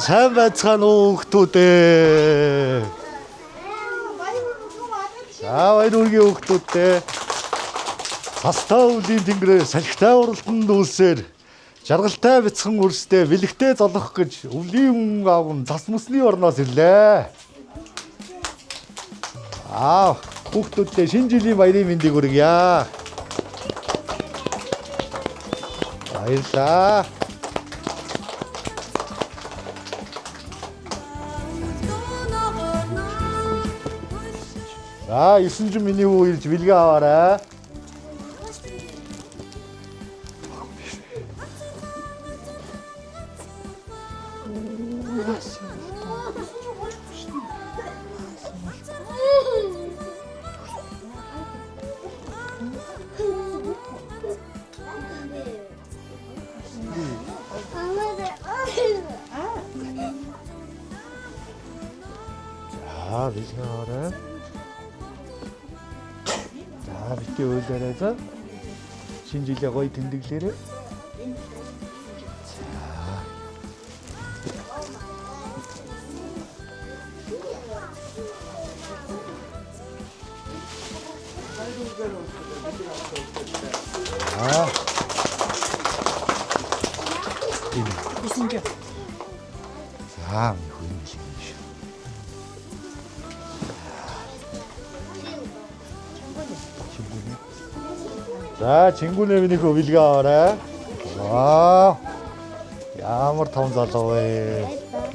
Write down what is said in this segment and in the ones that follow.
Сайн байцгаана уу хүүхдүүдээ. Баяр үргийн хүүхдүүдээ. Хастаа өвлийн тэнгэрээр салхитай уралданд үлсээр жаргалтай бяцхан үрстэй бэлэгтэй золох гэж өвлийн аав цас мөсний орноос ирлээ. Хүүхдүүдтэй шинэ жилийн баярын мэндийг хүргье. Баярлалаа. За 9 жин миний хүү ирж бэлгээ аваарай. За бэлгээ аваарай. Бити үйлдээрээ шинэ жилийн гоё тэмдэглээрээ. За 친구네 минийхөө бэлгээ аваарай. Ямар том залуу вэ.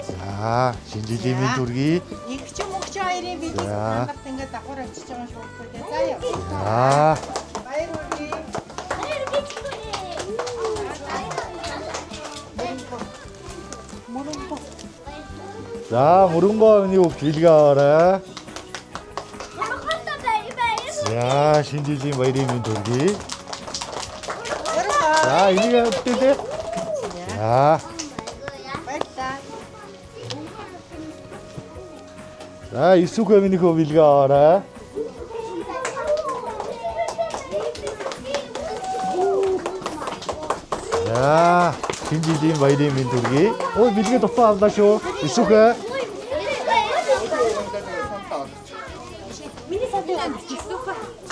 За шинэ жилийн мэнд хүргэе. Игч мөгч хоёрын бэлэг хангалт ингээд давхар авчиж байгаа шүү дээ. За яа. Баяр хүргэе. За мөрөнгөө миний хөвч бэлгээ аваарай. За шинэ жилийн баярын мэнд хүргэе. За энийг өдөртөө. За. За исүхэ минийхөө бэлгээ аваарай. За шинэ жилийн баярын мэнд хүргэе. Ой бэлгээ тусаа авлаа шүү. Исүхэ.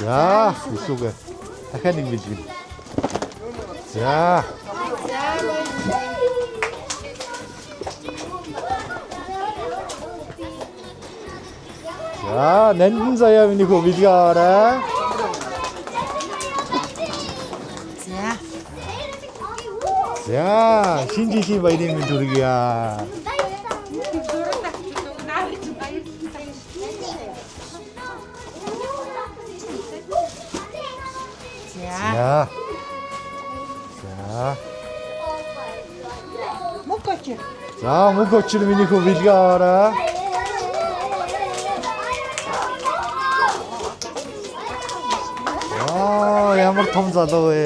За исүхэ. Дахиад нэг бэлгээ. За. За, нандин заяа минийхөө бэлгээ аваарай. За, шинэ жилийн баярын мэнд хүргье. За. За, мөнх очир минийхөө бэлгээ аваарай. Ямар том залуу вэ.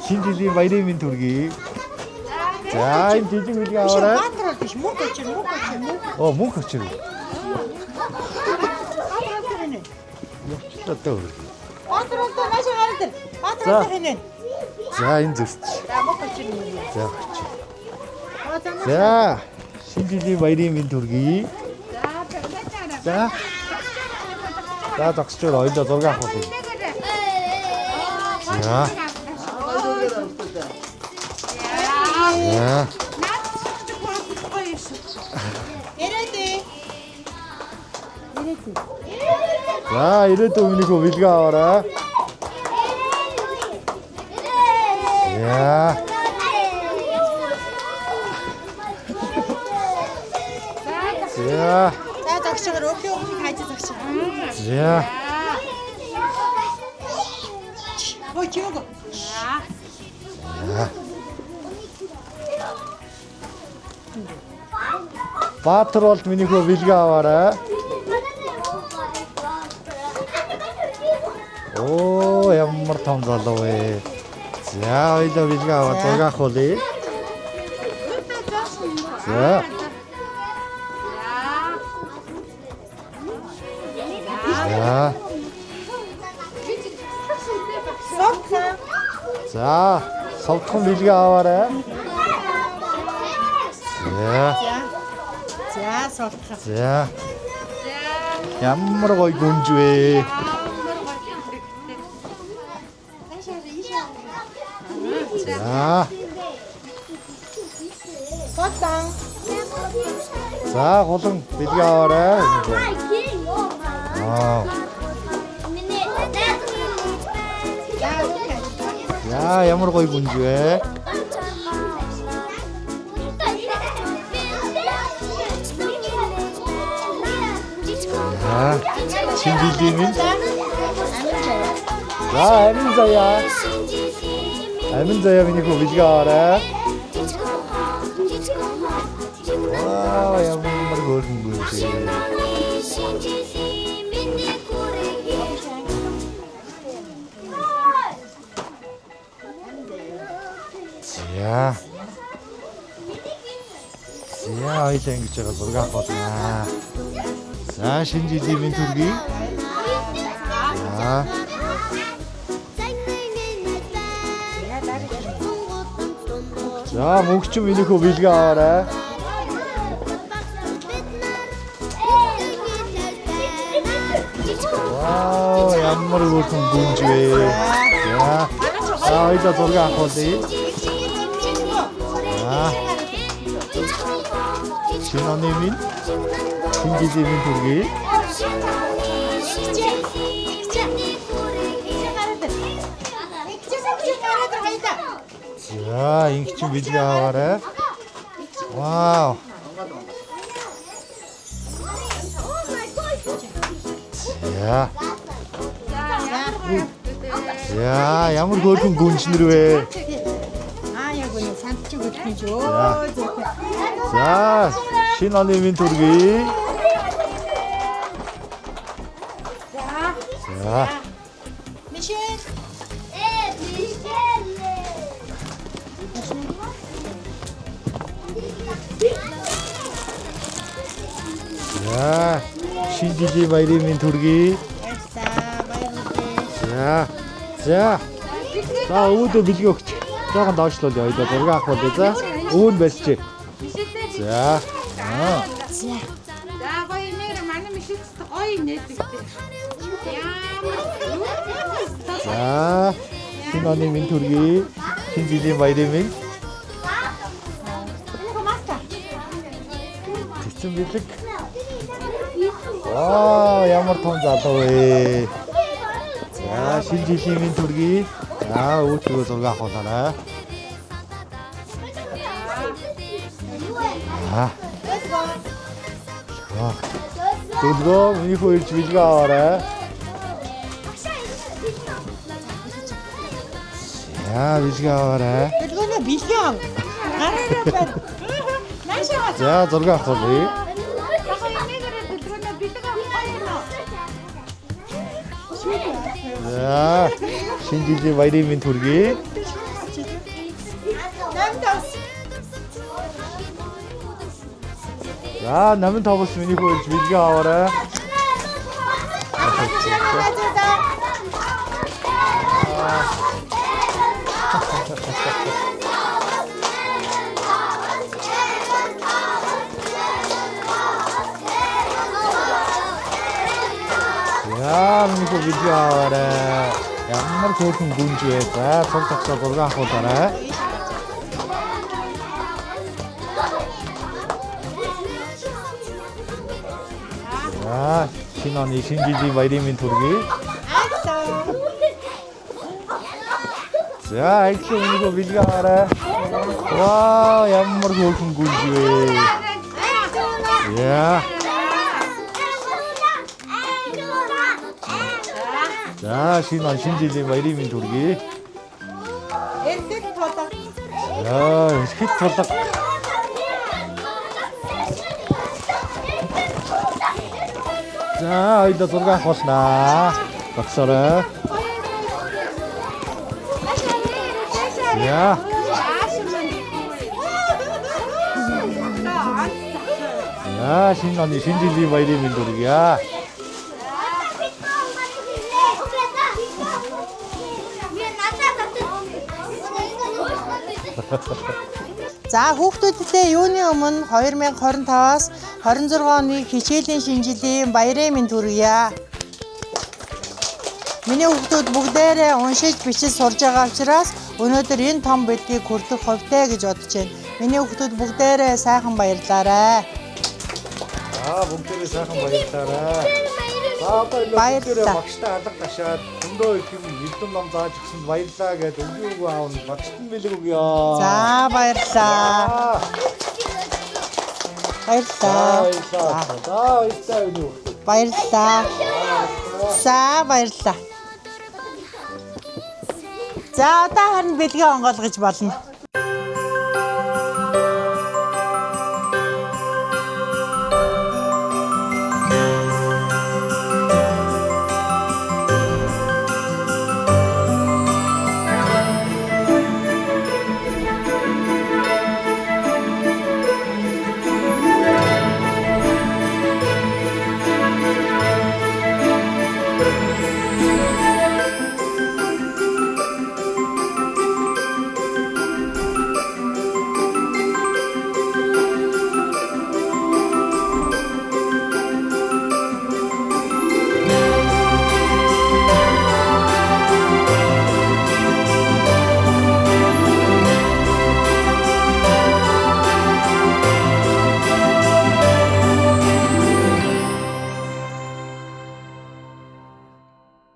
Шинэ жилийн баярын мэнд хүргэе. За, энэ жижиг бэлгээ аваарай. Мөнх очир. Мөнх очир. Явчлаа. Баатралтай маш гардаг. Баатралтай хийнэ. За, энэ зүрч. За, мөнх очир. За. За, шинэ жилийн баярын мэнд хүргэе. За. За, зогсчоор ойлоо зураг авах уу. За. За, ирээдүйн минийхөө бэлгээ аваарай. За. За, зогсчоор өөхөө хайж зогсоо. За. Ой, чиг. Баатар болт минийхөө бэлгээ аваарай. Ямар том залуу вэ. За, ойлоо бэлгээ аваад зураг авах уу. За. За, совдхон бэлгээ аваарай. За. За суулгах. За. Ямар гоё гүнж вэ? За. Потон. За, гулан бэлгээ аваарай. Аа. За, ямар гоё гүнж вэ? За, шинжилгээ минь. За, амин заяа миний хөө бэлгээ аваарай. Вау, ямар гоё гүнж вэ? За. За, ойлаа ингэж байгаа зураг авах болно. За, шинэ жилийн минь төргий. За. За, мөнгөч миний хөө бэлгээ аваарай. Вау, ямар гоё гүнж вэ? За. За, ойлаа зураг авах болъё. Шинэ минь шинэ жилийн минь төргий. За, ингэж бэлгээ аваарай. Вау. За. За, ямар хөөрхөн гүнжнэр вэ? Яг үнэ сандч өгөх гэж өө. За, шинэ оны минь төргий. За. Мишель. За, шинэ жилийн баярын минь төргий. За. За. За, өвдөө бэлгээ өгч. Жохон доошлол яа. Ойлоо зураг авах болъё. За. Өвөн барьчих. За. За гоё нэр манай мишэлт гоё нээдэгтэй. За. Шинэ оны минь төргий. Шинэ жилийн баярын минь. Тэцэн бэлэг. Вау, ямар том залуу вэ? За, шинэ жилийн минь төргий. За, өвчгөө зураг авах болоо. Дөлгөө миний хөө ирж бэлгээ аваарай. За, бэлгээ аваарай. Дэлгүүнээ бэлгээ ав. Гараараа бай. Наашаа. За, зураг авах болъё. За, шинэ жилийн баярын минь төргий. За, намын тоглолт миний хөө ирж бэлгээ аваарай. За, миний хөө бэлгээ аваарай. Ямар хөөрхөн гүнж вэ? За, цог цогцоо зураг авах болоо. За, шинэ оны шинэ жилийн баярын минь төргий. За, айчлаа миний хөө бэлгээ аваарай. Вау, ямар хөөрхөн гүнж вэ? Я. За, шинэ жилийн баярын минь төргий. Эрхэд толго. За, эрхэд толго. За, ойлоо зураг авах болноо. Багсараа. Я. За, шинэ оны шинэ жилийн баярын минь төргий. За хүүхдүүдтэй юуны өмнө 2025-аас 26 оны хичээлийн шинжилгээ баярын мэнд хүргье. Миний хүүхдүүд бүгдээрээ уншиж бичиж сурж байгаа учраас өнөөдөр энэ том бидгийг хүртэх хувьтай гэж бодож байна. Миний хүүхдүүд бүгдээрээ сайхан баярлаарай. Бүгдээрээ сайхан баярлалаа. Баярлалаа. Багштай алга ташаад өндөө их юм эрдэм ном зааж өгсөнд баярлалаа гэж өгөөгүй аавн багшд нь бэлэг өгье. За баярлалаа. Баярлалаа. Баярлалаа. За баярлалаа. За одоо харин бэлгээ онгойлгож болно.